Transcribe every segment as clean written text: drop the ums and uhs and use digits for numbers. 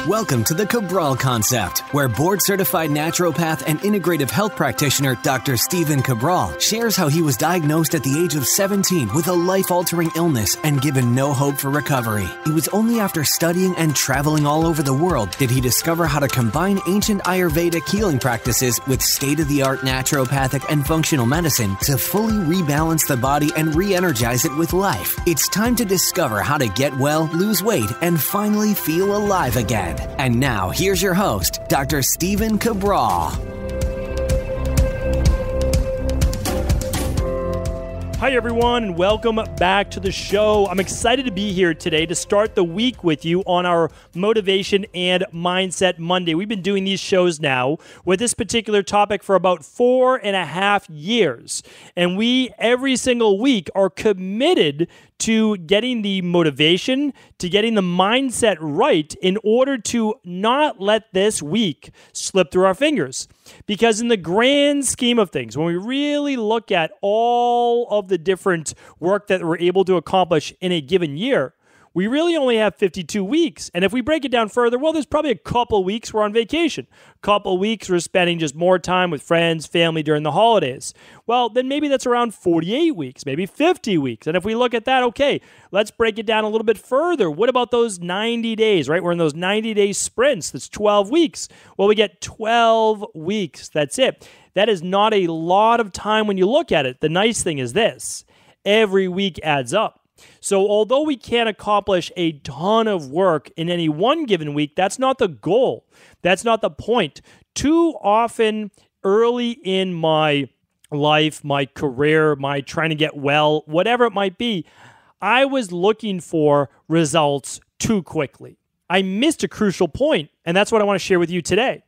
Welcome to the Cabral Concept, where board-certified naturopath and integrative health practitioner Dr. Stephen Cabral shares how he was diagnosed at the age of 17 with a life-altering illness and given no hope for recovery. It was only after studying and traveling all over the world did he discover how to combine ancient Ayurvedic healing practices with state-of-the-art naturopathic and functional medicine to fully rebalance the body and re-energize it with life. It's time to discover how to get well, lose weight, and finally feel alive again. And now, here's your host, Dr. Stephen Cabral. Hi, everyone, and welcome back to the show. I'm excited to be here today to start the week with you on our Motivation and Mindset Monday. We've been doing these shows now with this particular topic for about 4.5 years. And we, every single week, are committed to getting the motivation, to getting the mindset right in order to not let this week slip through our fingers. Because in the grand scheme of things, when we really look at all of the different work that we're able to accomplish in a given year, we really only have 52 weeks. And if we break it down further, well, there's probably a couple weeks we're on vacation. A couple weeks we're spending just more time with friends, family during the holidays. Well, then maybe that's around 48 weeks, maybe 50 weeks. And if we look at that, okay, let's break it down a little bit further. What about those 90 days, right? We're in those 90-day sprints. That's 12 weeks. Well, we get 12 weeks. That's it. That is not a lot of time when you look at it. The nice thing is this. Every week adds up. So although we can't accomplish a ton of work in any one given week, that's not the goal. That's not the point. Too often early in my life, my career, my trying to get well, whatever it might be, I was looking for results too quickly. I missed a crucial point, and that's what I want to share with you today.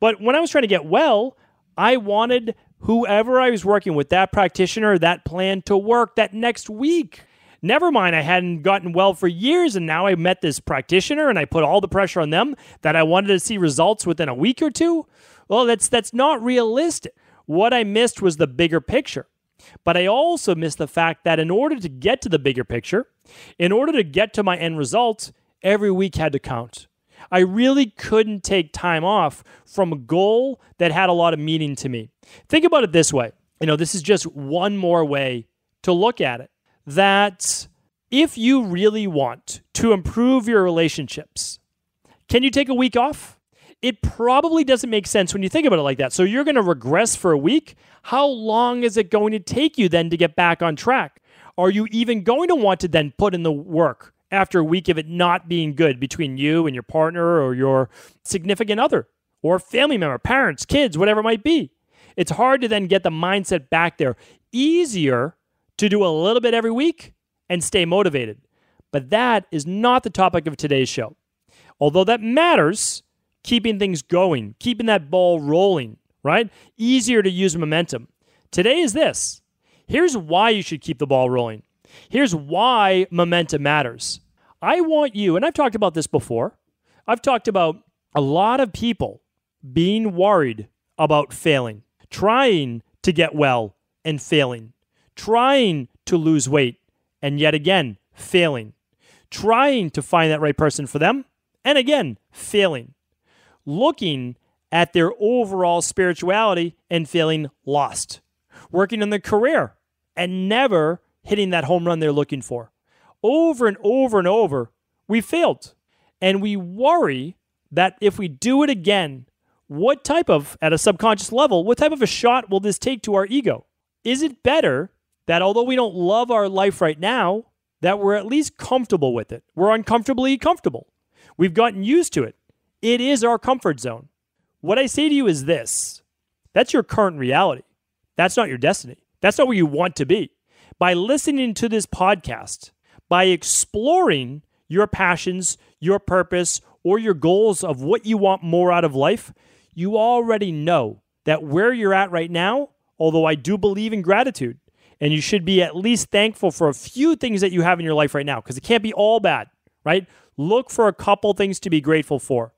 But when I was trying to get well, I wanted whoever I was working with, that practitioner, that plan to work that next week. Never mind, I hadn't gotten well for years, and now I met this practitioner, and I put all the pressure on them that I wanted to see results within a week or two. Well, that's not realistic. What I missed was the bigger picture. But I also missed the fact that in order to get to the bigger picture, in order to get to my end result, every week had to count. I really couldn't take time off from a goal that had a lot of meaning to me. Think about it this way. This is just one more way to look at it. That if you really want to improve your relationships, can you take a week off? It probably doesn't make sense when you think about it like that. So you're going to regress for a week. How long is it going to take you then to get back on track? Are you even going to want to then put in the work after a week of it not being good between you and your partner or your significant other or family member, parents, kids, whatever it might be? It's hard to then get the mindset back there. Easier to do a little bit every week and stay motivated. But that is not the topic of today's show. Although that matters, keeping things going, keeping that ball rolling, right? Easier to use momentum. Today is this. Here's why you should keep the ball rolling. Here's why momentum matters. I want you, and I've talked about this before, I've talked about a lot of people being worried about failing, trying to get well and failing. Trying to lose weight, and yet again, failing. Trying to find that right person for them, and again, failing. Looking at their overall spirituality and feeling lost. Working on their career and never hitting that home run they're looking for. Over and over and over, we failed. And we worry that if we do it again, at a subconscious level, what type of a shot will this take to our ego? Is it better that although we don't love our life right now, that we're at least comfortable with it? We're uncomfortably comfortable. We've gotten used to it. It is our comfort zone. What I say to you is this. That's your current reality. That's not your destiny. That's not where you want to be. By listening to this podcast, by exploring your passions, your purpose, or your goals of what you want more out of life, you already know that where you're at right now, although I do believe in gratitude, and you should be at least thankful for a few things that you have in your life right now, because it can't be all bad, right? Look for a couple things to be grateful for.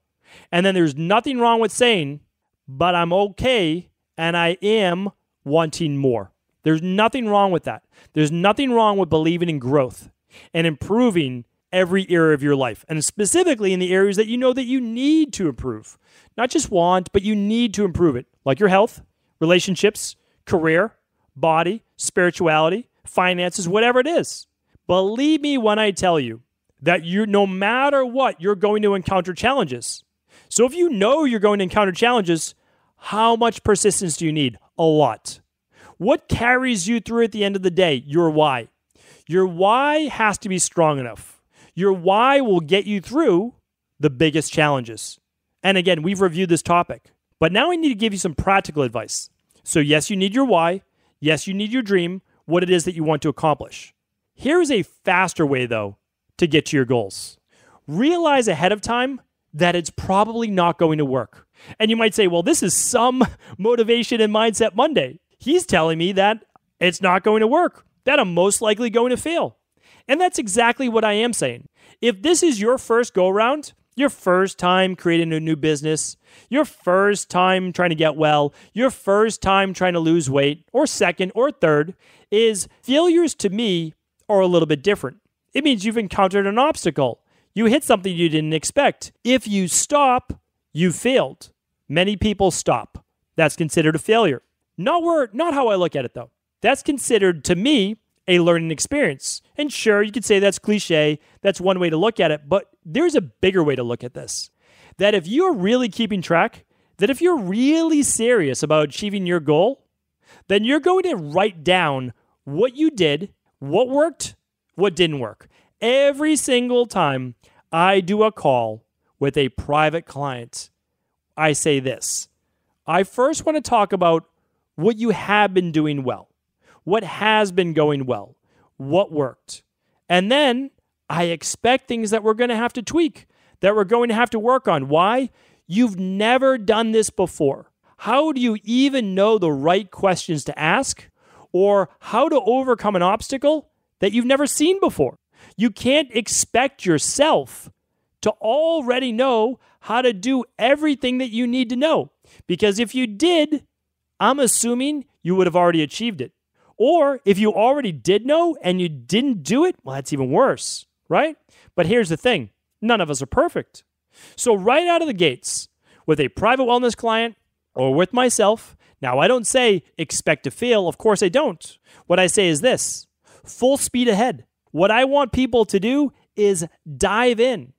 And then there's nothing wrong with saying, but I'm okay and I am wanting more. There's nothing wrong with that. There's nothing wrong with believing in growth and improving every area of your life, and specifically in the areas that you know that you need to improve. Not just want, but you need to improve it, like your health, relationships, career, body, spirituality, finances, whatever it is. Believe me when I tell you that no matter what, you're going to encounter challenges. So if you know you're going to encounter challenges, how much persistence do you need? A lot. What carries you through at the end of the day? Your why. Your why has to be strong enough. Your why will get you through the biggest challenges. And again, we've reviewed this topic, but now I need to give you some practical advice. So yes, you need your why. Yes, you need your dream, what it is that you want to accomplish. Here's a faster way, though, to get to your goals. Realize ahead of time that it's probably not going to work. And you might say, well, this is some motivation and mindset Monday. He's telling me that it's not going to work, that I'm most likely going to fail. And that's exactly what I am saying. If this is your first go-around, your first time creating a new business, your first time trying to get well, your first time trying to lose weight, or second or third, is failures to me are a little bit different. It means you've encountered an obstacle. You hit something you didn't expect. If you stop, you failed. Many people stop. That's considered a failure. Not how I look at it, though. That's considered, to me, a learning experience. And sure, you could say that's cliche. That's one way to look at it. But there's a bigger way to look at this. That if you're really keeping track, that if you're really serious about achieving your goal, then you're going to write down what you did, what worked, what didn't work. Every single time I do a call with a private client, I say this. I first want to talk about what you have been doing well, what has been going well, what worked. And then I expect things that we're going to have to tweak, that we're going to have to work on. Why? You've never done this before. How do you even know the right questions to ask or how to overcome an obstacle that you've never seen before? You can't expect yourself to already know how to do everything that you need to know. Because if you did, I'm assuming you would have already achieved it. Or if you already did know and you didn't do it, well, that's even worse, right? But here's the thing. None of us are perfect. So right out of the gates, with a private wellness client or with myself, now I don't say expect to fail. Of course I don't. What I say is this, full speed ahead. What I want people to do is dive in.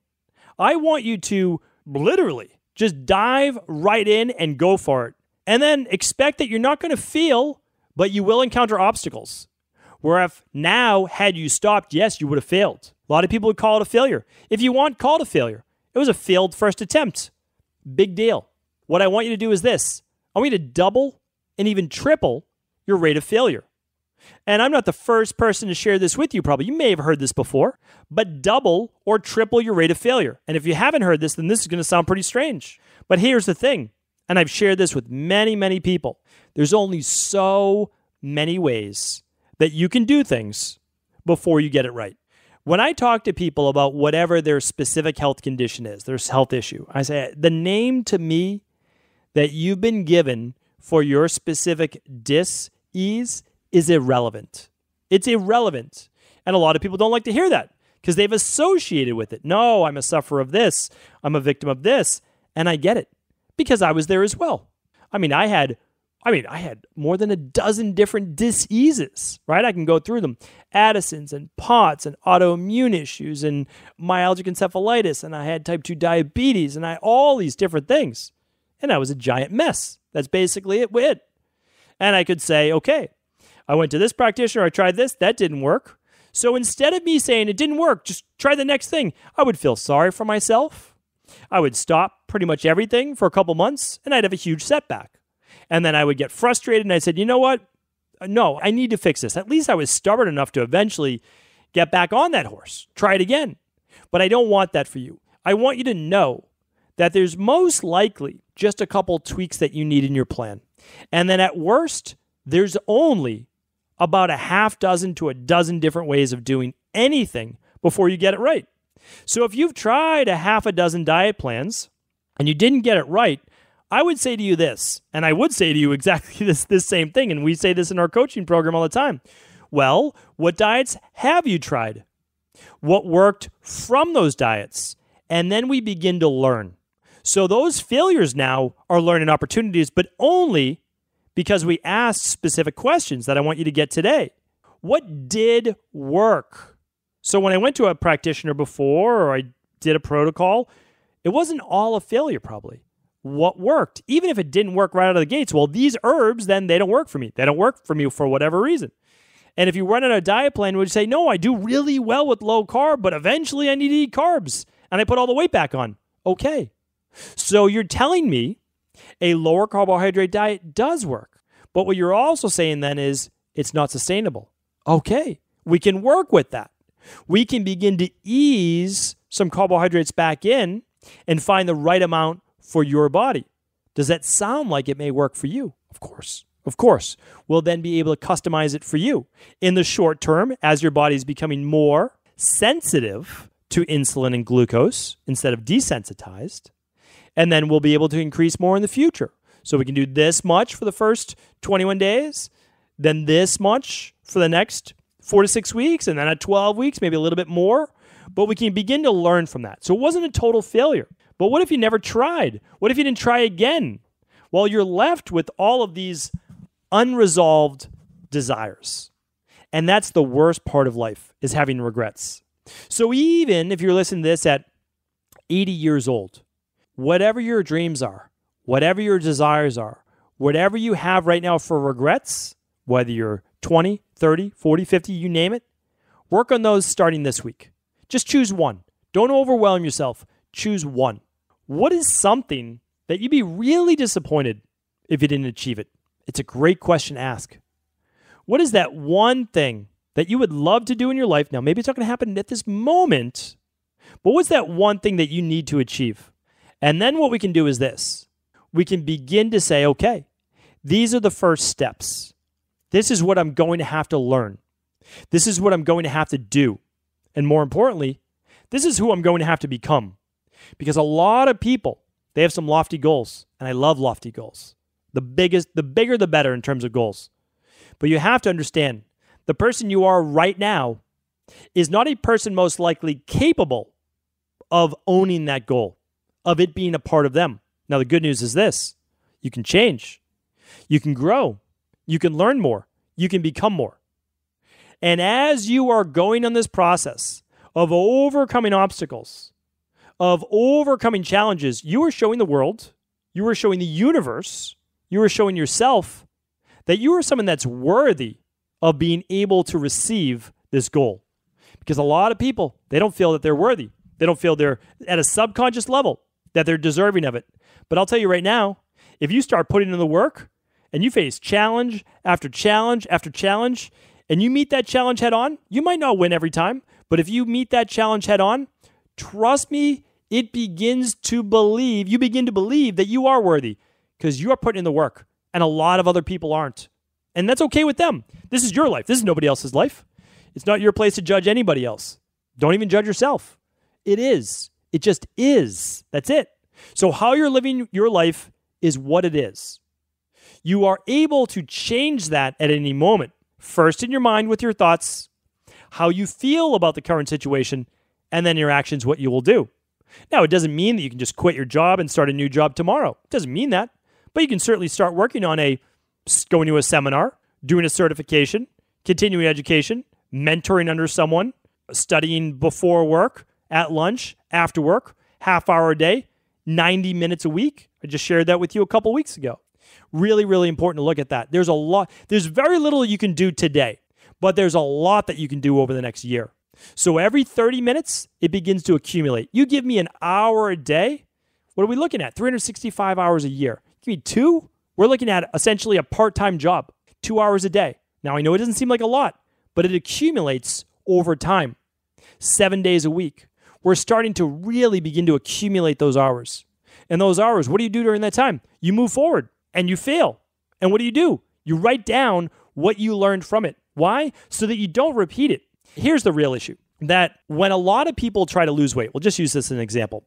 I want you to literally just dive right in and go for it. And then expect that you're not going to fail, but you will encounter obstacles. Where if now, had you stopped, yes, you would have failed. A lot of people would call it a failure. If you want, call it a failure. It was a failed first attempt. Big deal. What I want you to do is this. I want you to double and even triple your rate of failure. And I'm not the first person to share this with you probably. You may have heard this before, but double or triple your rate of failure. And if you haven't heard this, then this is going to sound pretty strange. But here's the thing, and I've shared this with many, many people. There's only so many ways that you can do things before you get it right. When I talk to people about whatever their specific health condition is, their health issue, I say, the name to me that you've been given for your specific dis-ease is irrelevant. It's irrelevant. And a lot of people don't like to hear that because they've associated with it. No, I'm a sufferer of this. I'm a victim of this. And I get it because I was there as well. I had more than a dozen different diseases, right? I can go through them. Addison's and POTS and autoimmune issues and myalgic encephalitis. And I had type 2 diabetes and all these different things. And I was a giant mess. That's basically it. And I could say, okay, I went to this practitioner, I tried this, that didn't work. So instead of me saying it didn't work, just try the next thing, I would feel sorry for myself. I would stop pretty much everything for a couple months and I'd have a huge setback. And then I would get frustrated and I said, you know what? No, I need to fix this. At least I was stubborn enough to eventually get back on that horse, try it again. But I don't want that for you. I want you to know that there's most likely just a couple tweaks that you need in your plan. And then at worst, there's only about a half dozen to a dozen different ways of doing anything before you get it right. So if you've tried a half a dozen diet plans and you didn't get it right, I would say to you this, and I would say to you exactly this same thing, and we say this in our coaching program all the time. Well, what diets have you tried? what worked from those diets, and then we begin to learn. So those failures now are learning opportunities, but only because we asked specific questions that I want you to get today. What did work? So when I went to a practitioner before, or I did a protocol, it wasn't all a failure probably. What worked? Even if it didn't work right out of the gates, well, these herbs, then they don't work for me. They don't work for me for whatever reason. And if you run on a diet plan, would you say, no, I do really well with low carb, but eventually I need to eat carbs and I put all the weight back on. Okay. So you're telling me a lower carbohydrate diet does work. But what you're also saying then is it's not sustainable. Okay. We can work with that. We can begin to ease some carbohydrates back in and find the right amount for your body. Does that sound like it may work for you? Of course. Of course. We'll then be able to customize it for you in the short term as your body is becoming more sensitive to insulin and glucose instead of desensitized. And then we'll be able to increase more in the future. So we can do this much for the first 21 days, then this much for the next 4 to 6 weeks, and then at 12 weeks, maybe a little bit more. But we can begin to learn from that. So it wasn't a total failure. But what if you never tried? What if you didn't try again? Well, you're left with all of these unresolved desires. And that's the worst part of life, is having regrets. So even if you're listening to this at 80 years old, whatever your dreams are, whatever your desires are, whatever you have right now for regrets, whether you're 20, 30, 40, 50, you name it, work on those starting this week. Just choose one. Don't overwhelm yourself. Choose one. What is something that you'd be really disappointed if you didn't achieve it? It's a great question to ask. What is that one thing that you would love to do in your life? Now, maybe it's not going to happen at this moment, but what's that one thing that you need to achieve? And then what we can do is this. We can begin to say, okay, these are the first steps. This is what I'm going to have to learn. This is what I'm going to have to do. And more importantly, this is who I'm going to have to become. Because a lot of people, they have some lofty goals, and I love lofty goals. The bigger, the better in terms of goals. But you have to understand, the person you are right now is not a person most likely capable of owning that goal, of it being a part of them. Now, the good news is this. You can change. You can grow. You can learn more. You can become more. And as you are going on this process of overcoming obstacles, of overcoming challenges, you are showing the world, you are showing the universe, you are showing yourself that you are someone that's worthy of being able to receive this goal. Because a lot of people, they don't feel that they're worthy. They don't feel they're at a subconscious level that they're deserving of it. But I'll tell you right now, if you start putting in the work and you face challenge after challenge after challenge, and you meet that challenge head on, you might not win every time, but if you meet that challenge head on, trust me, you begin to believe that you are worthy because you are putting in the work and a lot of other people aren't. And that's okay with them. This is your life. This is nobody else's life. It's not your place to judge anybody else. Don't even judge yourself. It is. It just is. That's it. So how you're living your life is what it is. You are able to change that at any moment. First in your mind with your thoughts, how you feel about the current situation, and then your actions, what you will do. Now, it doesn't mean that you can just quit your job and start a new job tomorrow. It doesn't mean that. But you can certainly start working on going to a seminar, doing a certification, continuing education, mentoring under someone, studying before work, at lunch, after work, half hour a day, 90 minutes a week. I just shared that with you a couple weeks ago. Really, really important to look at that. There's very little you can do today, but there's a lot that you can do over the next year. So every 30 minutes, it begins to accumulate. You give me an hour a day, what are we looking at? 365 hours a year. Give me 2, we're looking at essentially a part-time job, 2 hours a day. Now, I know it doesn't seem like a lot, but it accumulates over time, 7 days a week. We're starting to really begin to accumulate those hours. And those hours, what do you do during that time? You move forward and you fail. And what do? You write down what you learned from it. Why? So that you don't repeat it. Here's the real issue, that when a lot of people try to lose weight, we'll just use this as an example,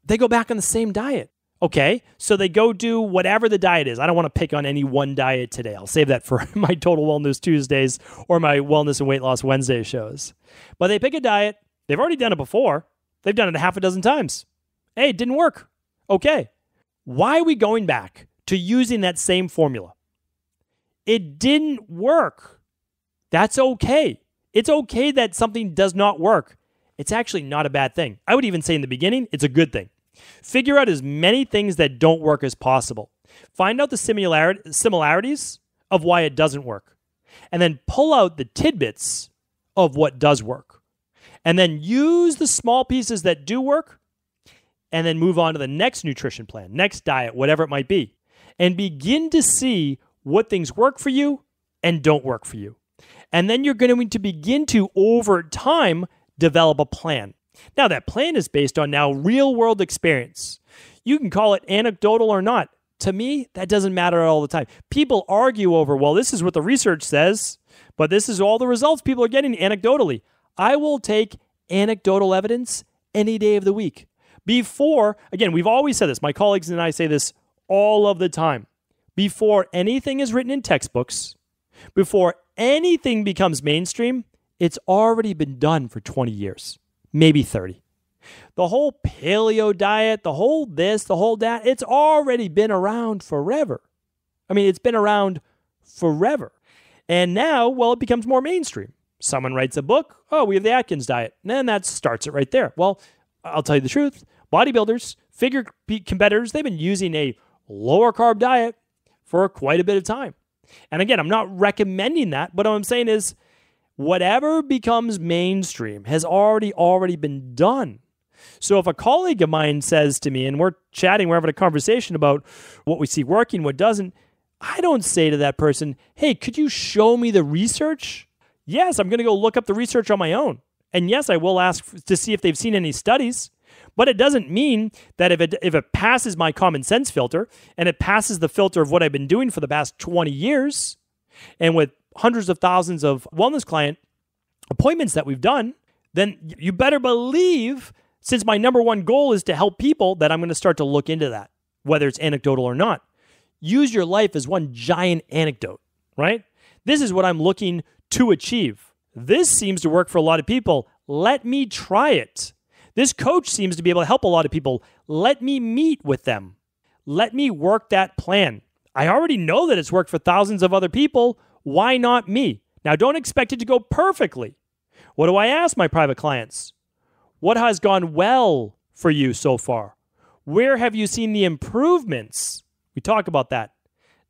they go back on the same diet. Okay, so they go do whatever the diet is. I don't want to pick on any one diet today. I'll save that for my Total Wellness Tuesdays or my Wellness and Weight Loss Wednesday shows. But they pick a diet, They've already done it before. They've done it a half a dozen times. Hey, it didn't work. Okay. Why are we going back to using that same formula? It didn't work. That's okay. It's okay that something does not work. It's actually not a bad thing. I would even say in the beginning, it's a good thing. Figure out as many things that don't work as possible. Find out the similarities of why it doesn't work. And then pull out the tidbits of what does work. And then use the small pieces that do work and then move on to the next nutrition plan, next diet, whatever it might be. And begin to see what things work for you and don't work for you. And then you're going to begin to, over time, develop a plan. Now, that plan is based on now real-world experience. You can call it anecdotal or not. To me, that doesn't matter all the time. People argue over, well, this is what the research says, but this is all the results people are getting anecdotally. I will take anecdotal evidence any day of the week. Before, again, we've always said this. My colleagues and I say this all of the time. Before anything is written in textbooks, before anything becomes mainstream, it's already been done for 20 years, maybe 30. The whole paleo diet, the whole this, the whole that, it's already been around forever. I mean, it's been around forever. And now, well, it becomes more mainstream. Someone writes a book, oh, we have the Atkins diet. And then that starts it right there. Well, I'll tell you the truth. Bodybuilders, figure competitors, they've been using a lower carb diet for quite a bit of time. And again, I'm not recommending that, but what I'm saying is whatever becomes mainstream has already been done. So if a colleague of mine says to me, and we're chatting, we're having a conversation about what we see working, what doesn't, I don't say to that person, hey, could you show me the research? Yes, I'm going to go look up the research on my own. And yes, I will ask to see if they've seen any studies. But it doesn't mean that if it passes my common sense filter and it passes the filter of what I've been doing for the past 20 years and with hundreds of thousands of wellness client appointments that we've done, then you better believe, since my number one goal is to help people, that I'm going to start to look into that, whether it's anecdotal or not. Use your life as one giant anecdote, right? This is what I'm looking to achieve. This seems to work for a lot of people. Let me try it. This coach seems to be able to help a lot of people. Let me meet with them. Let me work that plan. I already know that it's worked for thousands of other people. Why not me? Now, don't expect it to go perfectly. What do I ask my private clients? What has gone well for you so far? Where have you seen the improvements? We talk about that.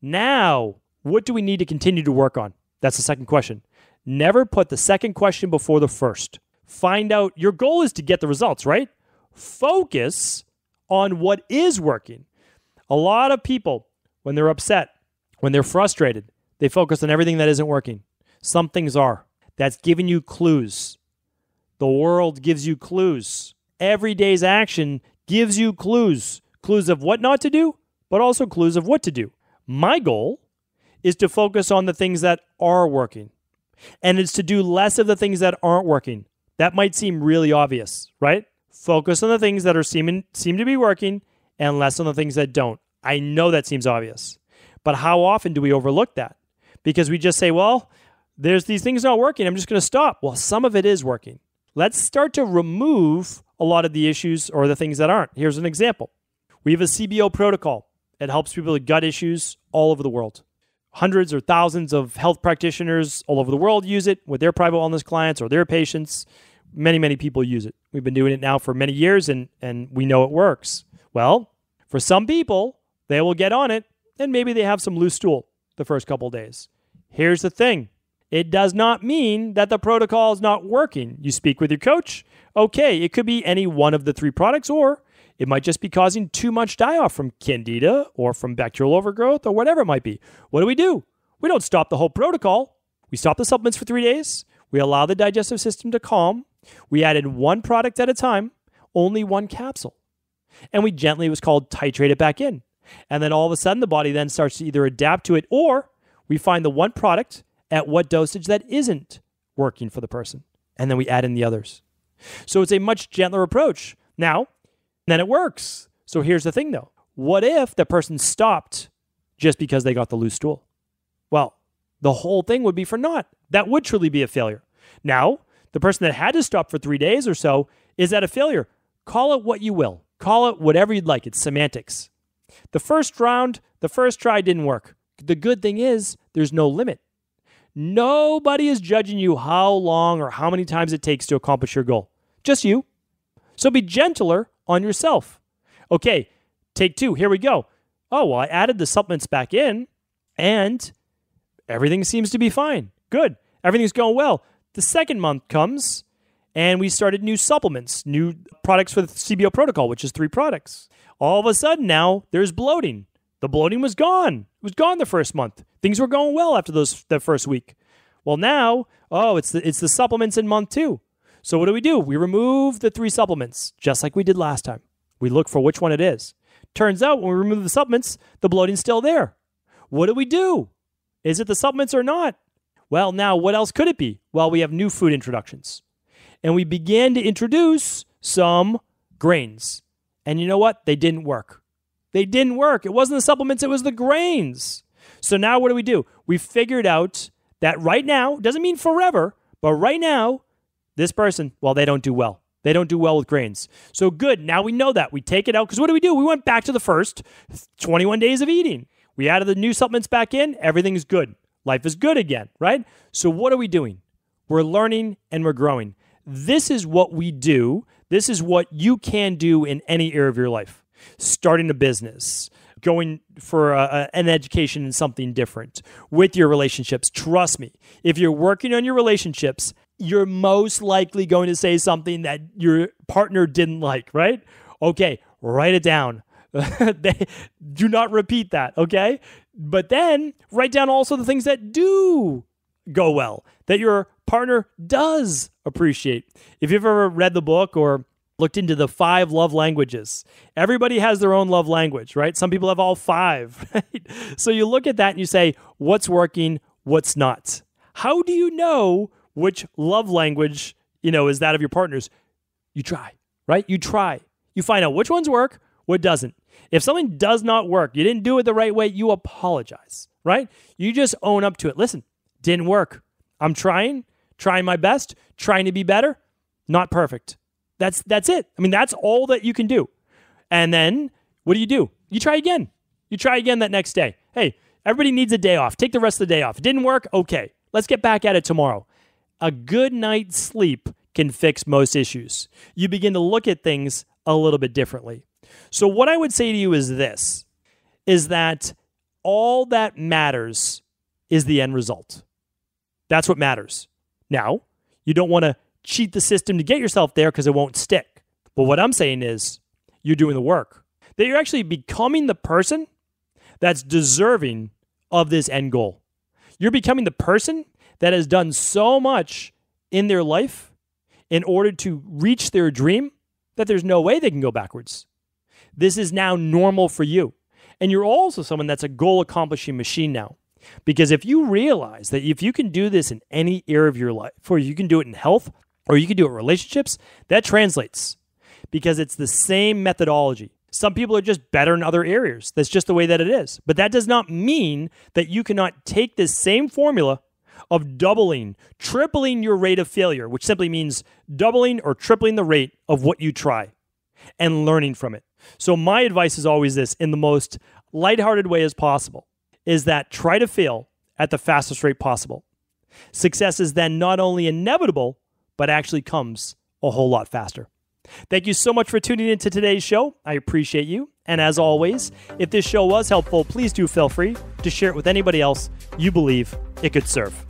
Now, what do we need to continue to work on? That's the second question. Never put the second question before the first. Find out, your goal is to get the results, right? Focus on what is working. A lot of people, when they're upset, when they're frustrated, they focus on everything that isn't working. Some things are. That's giving you clues. The world gives you clues. Every day's action gives you clues. Clues of what not to do, but also clues of what to do. My goal is to focus on the things that are working. And it's to do less of the things that aren't working. That might seem really obvious, right? Focus on the things that seem to be working and less on the things that don't. I know that seems obvious. But how often do we overlook that? Because we just say, well, there's these things not working. I'm just going to stop. Well, some of it is working. Let's start to remove a lot of the issues or the things that aren't. Here's an example. We have a CBO protocol. It helps people with gut issues all over the world. Hundreds or thousands of health practitioners all over the world use it with their private wellness clients or their patients. Many, many people use it. We've been doing it now for many years, and we know it works. Well, for some people, they will get on it, and maybe they have some loose stool the first couple of days. Here's the thing. It does not mean that the protocol is not working. You speak with your coach. Okay, it could be any one of the three products, or it might just be causing too much die-off from candida or from bacterial overgrowth or whatever it might be. What do? We don't stop the whole protocol. We stop the supplements for 3 days. We allow the digestive system to calm. We added one product at a time, only one capsule. And we gently, it was called, titrate it back in. And then all of a sudden, the body then starts to either adapt to it, or we find the one product at what dosage that isn't working for the person. And then we add in the others. So it's a much gentler approach. Now, then it works. So here's the thing though. What if the person stopped just because they got the loose stool? Well, the whole thing would be for naught. That would truly be a failure. Now, The person that had to stop for 3 days or so, is that a failure? Call it what you will. Call it whatever you'd like. It's semantics. The first try didn't work. The good thing is there's no limit. Nobody is judging you how long or how many times it takes to accomplish your goal. Just you. So be gentler on yourself. Okay, take 2. Here we go. Oh, well, I added the supplements back in and everything seems to be fine. Good. Everything's going well. The second month comes and we started new supplements, new products for the CBO protocol, which is 3 products. All of a sudden now there's bloating. The bloating was gone. It was gone the first month. Things were going well after the first week. Well, now, it's the supplements in month 2. So what do? We remove the 3 supplements, just like we did last time. We look for which one it is. Turns out when we remove the supplements, the bloating's still there. What do? Is it the supplements or not? Well, now what else could it be? Well, we have new food introductions. And we began to introduce some grains. And you know what? They didn't work. It wasn't the supplements, it was the grains. So now what do? We figured out that right now, doesn't mean forever, but right now, this person, well, they don't do well. They don't do well with grains. So good, now we know that. We take it out, because what do? We went back to the first 21 days of eating. We added the new supplements back in, everything's good. Life is good again, right? So what are we doing? We're learning and we're growing. This is what we do. This is what you can do in any area of your life. Starting a business, going for an education in something different, with your relationships. Trust me, if you're working on your relationships, you're most likely going to say something that your partner didn't like, right? Okay, write it down. Do not repeat that, okay? But then write down also the things that do go well, that your partner does appreciate. If you've ever read the book or looked into the 5 love languages, everybody has their own love language, right? Some people have all 5, right? So you look at that and you say, what's working, what's not? How do you know which love language, is that of your partner's? You try, right? You try. You find out which ones work, what doesn't. If something does not work, you didn't do it the right way, you apologize, right? You just own up to it. Listen, didn't work. I'm trying my best, trying to be better, not perfect. That's it. I mean, that's all that you can do. And then what do? You try again. You try again that next day. Hey, everybody needs a day off. Take the rest of the day off. It didn't work? Okay, let's get back at it tomorrow. A good night's sleep can fix most issues. You begin to look at things a little bit differently. So what I would say to you is this, is that all that matters is the end result. That's what matters. Now, you don't want to cheat the system to get yourself there because it won't stick. But what I'm saying is you're doing the work, that you're actually becoming the person that's deserving of this end goal. You're becoming the person that has done so much in their life in order to reach their dream that there's no way they can go backwards. This is now normal for you. And you're also someone that's a goal-accomplishing machine now. Because if you realize that if you can do this in any area of your life, or you can do it in health, or you can do it in relationships, that translates. Because it's the same methodology. Some people are just better in other areas. That's just the way that it is. But that does not mean that you cannot take this same formula of doubling, tripling your rate of failure, which simply means doubling or tripling the rate of what you try and learning from it. So my advice is always this, in the most lighthearted way as possible, is that try to fail at the fastest rate possible. Success is then not only inevitable, but actually comes a whole lot faster. Thank you so much for tuning into today's show. I appreciate you. And as always, if this show was helpful, please do feel free to share it with anybody else you believe it could serve.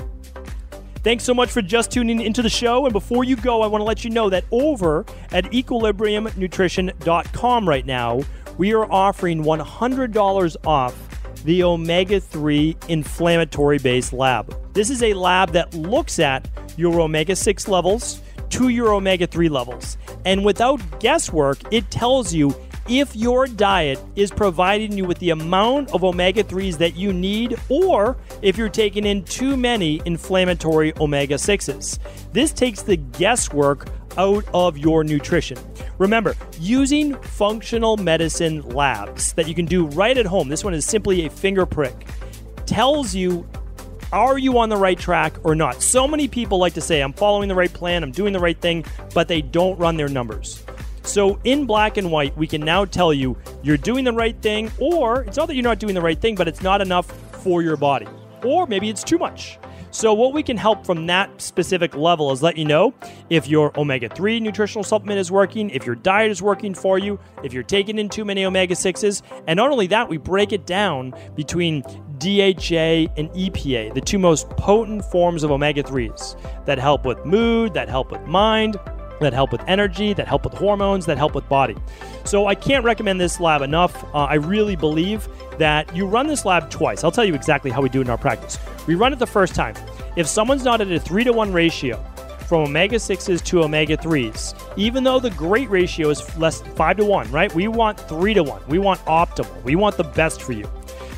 Thanks so much for just tuning into the show. And before you go, I want to let you know that over at equilibriumnutrition.com right now, we are offering $100 off the omega-3 inflammatory-based lab. This is a lab that looks at your omega-6 levels to your omega-3 levels. And without guesswork, it tells you if your diet is providing you with the amount of omega-3s that you need, or if you're taking in too many inflammatory omega-6s. This takes the guesswork out of your nutrition. Remember, using functional medicine labs that you can do right at home, this one is simply a finger prick, tells you Are you on the right track or not? So many people like to say, I'm following the right plan, I'm doing the right thing, but they don't run their numbers. So in black and white, we can now tell you you're doing the right thing, or it's not that you're not doing the right thing, but it's not enough for your body. Or maybe it's too much. So what we can help from that specific level is let you know if your omega-3 nutritional supplement is working, if your diet is working for you, if you're taking in too many omega-6s. And not only that, we break it down between DHA and EPA, the two most potent forms of omega-3s that help with mood, that help with mind, that help with energy, that help with hormones, that help with body. So I can't recommend this lab enough. I really believe that you run this lab twice. I'll tell you exactly how we do it in our practice. We run it the first time. If someone's not at a 3-to-1 ratio from omega-6s to omega-3s, even though the great ratio is less 5-to-1, right? We want 3-to-1. We want optimal. We want the best for you.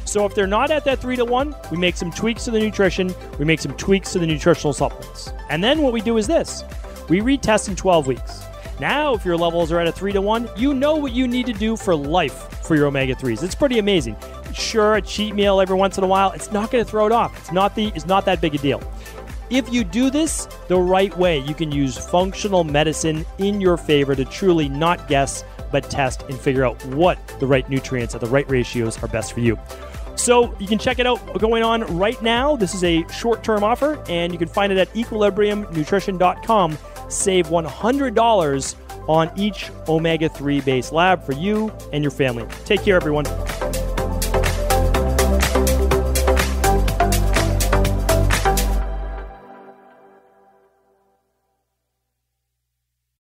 So if they're not at that 3-to-1, we make some tweaks to the nutrition. We make some tweaks to the nutritional supplements. And then what we do is this. We retest in 12 weeks. Now, if your levels are at a 3-to-1, you know what you need to do for life for your omega-3s. It's pretty amazing. Sure, a cheat meal every once in a while, it's not going to throw it off. It's not that big a deal. If you do this the right way, you can use functional medicine in your favor to truly not guess, but test and figure out what the right nutrients at the right ratios are best for you. So you can check it out going on right now. This is a short-term offer, and you can find it at equilibriumnutrition.com. Save $100 on each omega-3 based lab for you and your family. Take care, everyone.